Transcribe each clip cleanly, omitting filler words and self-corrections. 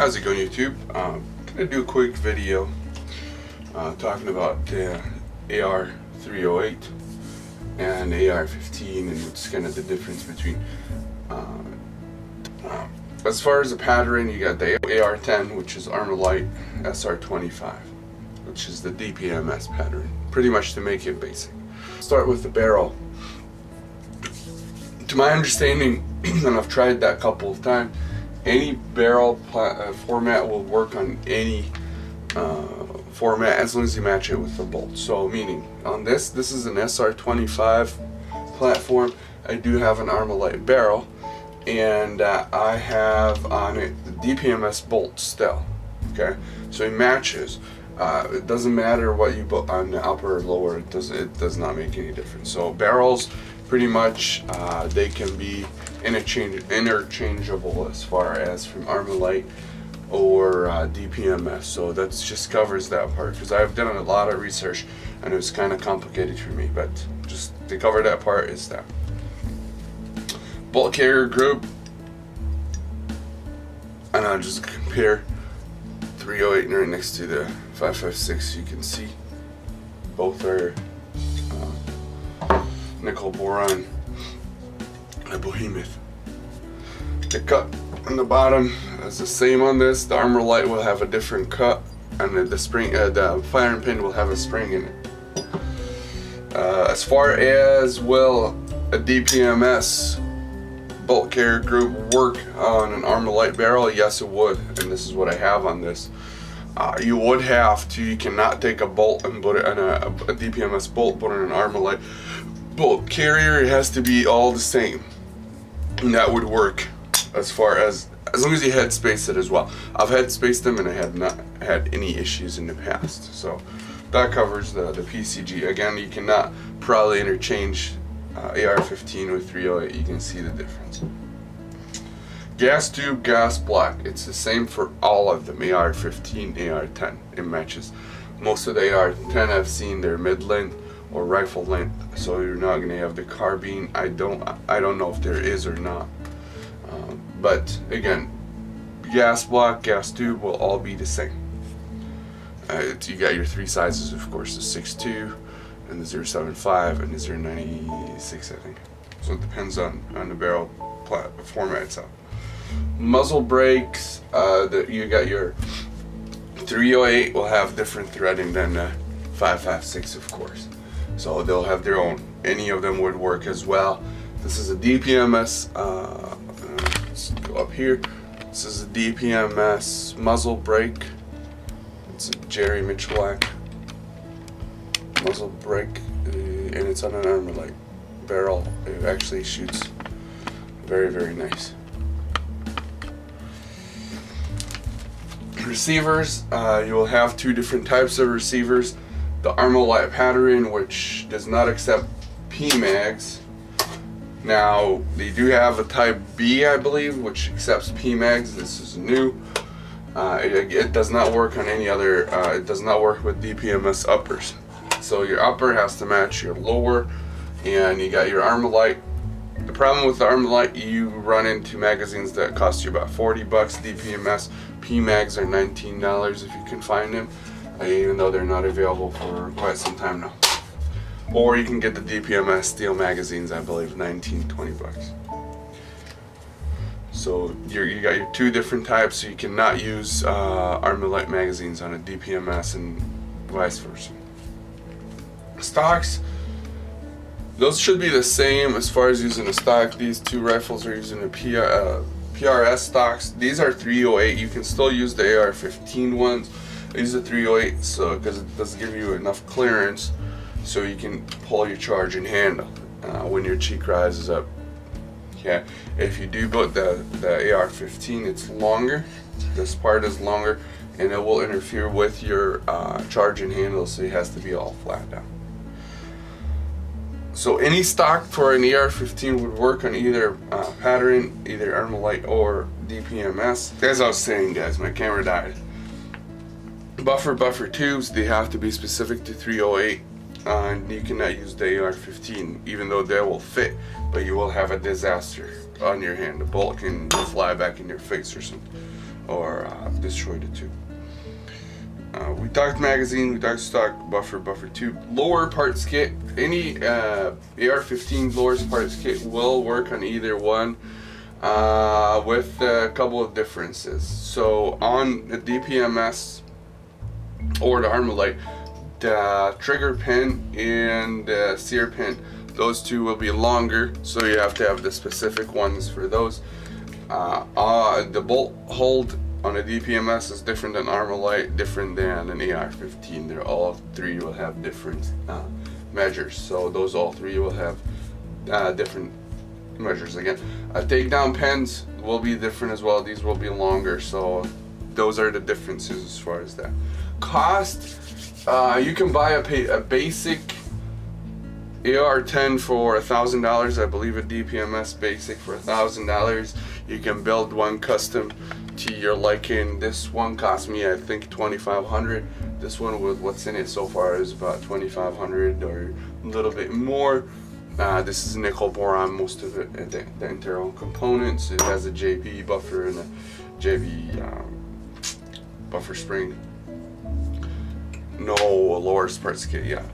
How's it going, YouTube? Gonna do a quick video talking about the AR-308 and AR-15 and what's kind of the difference between. As far as the pattern, you got the AR10, which is ArmaLite SR25, which is the DPMS pattern, pretty much to make it basic. Start with the barrel. To my understanding, and I've tried that a couple of times, any barrel format will work on any format as long as you match it with the bolt. So meaning on this is an SR25 platform. I do have an ArmaLite barrel, and I have on it the DPMS bolt still. Okay, so it matches. It doesn't matter what you put on the upper or lower. It does not make any difference. So barrels, pretty much, they can be interchangeable as far as from ArmaLite or DPMS. So that just covers that part, because I've done a lot of research and it was kind of complicated for me, but just to cover that part is that. Bolt carrier group, and I'll just compare 308 right next to the 556. You can see both are nickel boron and behemoth. The cut on the bottom is the same on this. The ArmaLite will have a different cut, and the spring, the firing pin will have a spring in it. As far as well, a DPMS bolt carrier group work on an ArmaLite barrel, yes it would, and this is what I have on this. You would have to, you cannot take a bolt and put it on a DPMS bolt, put it on an ArmaLite bolt carrier. It has to be all the same, and that would work as long as you head space it as well. I've head spaced them and I have not had any issues in the past. So that covers the PCG. Again, you cannot probably interchange AR-15 with 308. You can see the difference. Gas tube, gas block, it's the same for all of them. AR-15, AR-10, it matches. Most of the AR-10 I've seen they're mid-length or rifle length, so you're not going to have the carbine. I don't know if there is or not, but again, gas block, gas tube will all be the same. You got your three sizes, of course, the 6.2 and the 0.75 and the 0.96, I think. So it depends on the barrel format itself. Muzzle brakes, you got your 308 will have different threading than the 5.56, of course. So they'll have their own. Any of them would work as well. This is a DPMS. Let's go up here. This is a DPMS muzzle brake. It's a Jerry Michalak muzzle brake, and it's on an ArmaLite barrel. It actually shoots very, very nice. Receivers, you will have two different types of receivers. The ArmaLite pattern, which does not accept PMags. Now they do have a type B, I believe, which accepts PMags. This is new. It does not work on any other. It does not work with DPMS uppers. So your upper has to match your lower, and you got your ArmaLite. The problem with the ArmaLite, you run into magazines that cost you about 40 bucks. DPMS PMags are $19 if you can find them, even though they're not available for quite some time now. Or you can get the DPMS steel magazines, I believe, 19-20 bucks. So you got your two different types, so you cannot use ArmaLite magazines on a DPMS and vice versa. Stocks, those should be the same as far as using a stock. These two rifles are using a PRS stocks. These are 308. You can still use the AR-15 ones. I use the 308 so because it does give you enough clearance so you can pull your charge and handle when your cheek rises up. Okay, if you do put the AR-15, it's longer. This part is longer, and it will interfere with your charge and handle, so it has to be all flat down. So any stock for an AR-15 would work on either pattern, either ArmaLite or DPMS. As I was saying, guys, my camera died. Buffer tubes, they have to be specific to 308, and you cannot use the AR-15, even though they will fit, but you will have a disaster on your hand. The bullet can fly back in your face or something. or destroyed it too. We talked magazine, we talked stock, buffer tube, lower parts kit. Any AR-15 lowers parts kit will work on either one, with a couple of differences. So on the DPMS or the ArmaLite, the trigger pin and the sear pin, those two will be longer, so you have to have the specific ones for those. The bolt hold on a DPMS is different than ArmaLite, different than an AR-15. They're all three will have different measures, so those all three will have different measures. Again, takedown pins will be different as well. These will be longer, so those are the differences as far as that. Cost, you can buy a basic AR10 for $1,000. I believe a DPMS basic for $1,000. You can build one custom to your liking. This one cost me, I think, $2,500. This one with what's in it so far is about $2,500 or a little bit more. This is nickel boron, most of it, the internal components. It has a JB buffer and a JB buffer spring. No lower parts kit yet.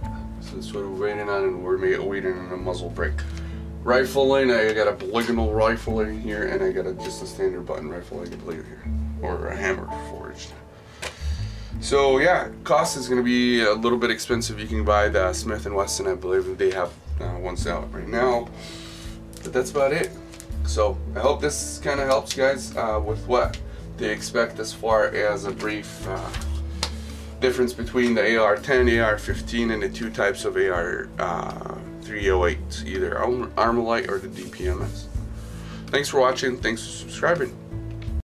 So that's what we're waiting on, and we're waiting on a muzzle brake. Rifling, I got a polygonal rifle in here, and I got just a standard button rifle like a blade here, or a hammer forged. So yeah, cost is going to be a little bit expensive. You can buy the Smith & Wesson, I believe they have ones out right now, but that's about it. So I hope this kind of helps you guys with what to expect as far as a brief difference between the AR-10, AR-15, and the two types of AR-308, either ArmaLite or the DPMS. Thanks for watching. Thanks for subscribing.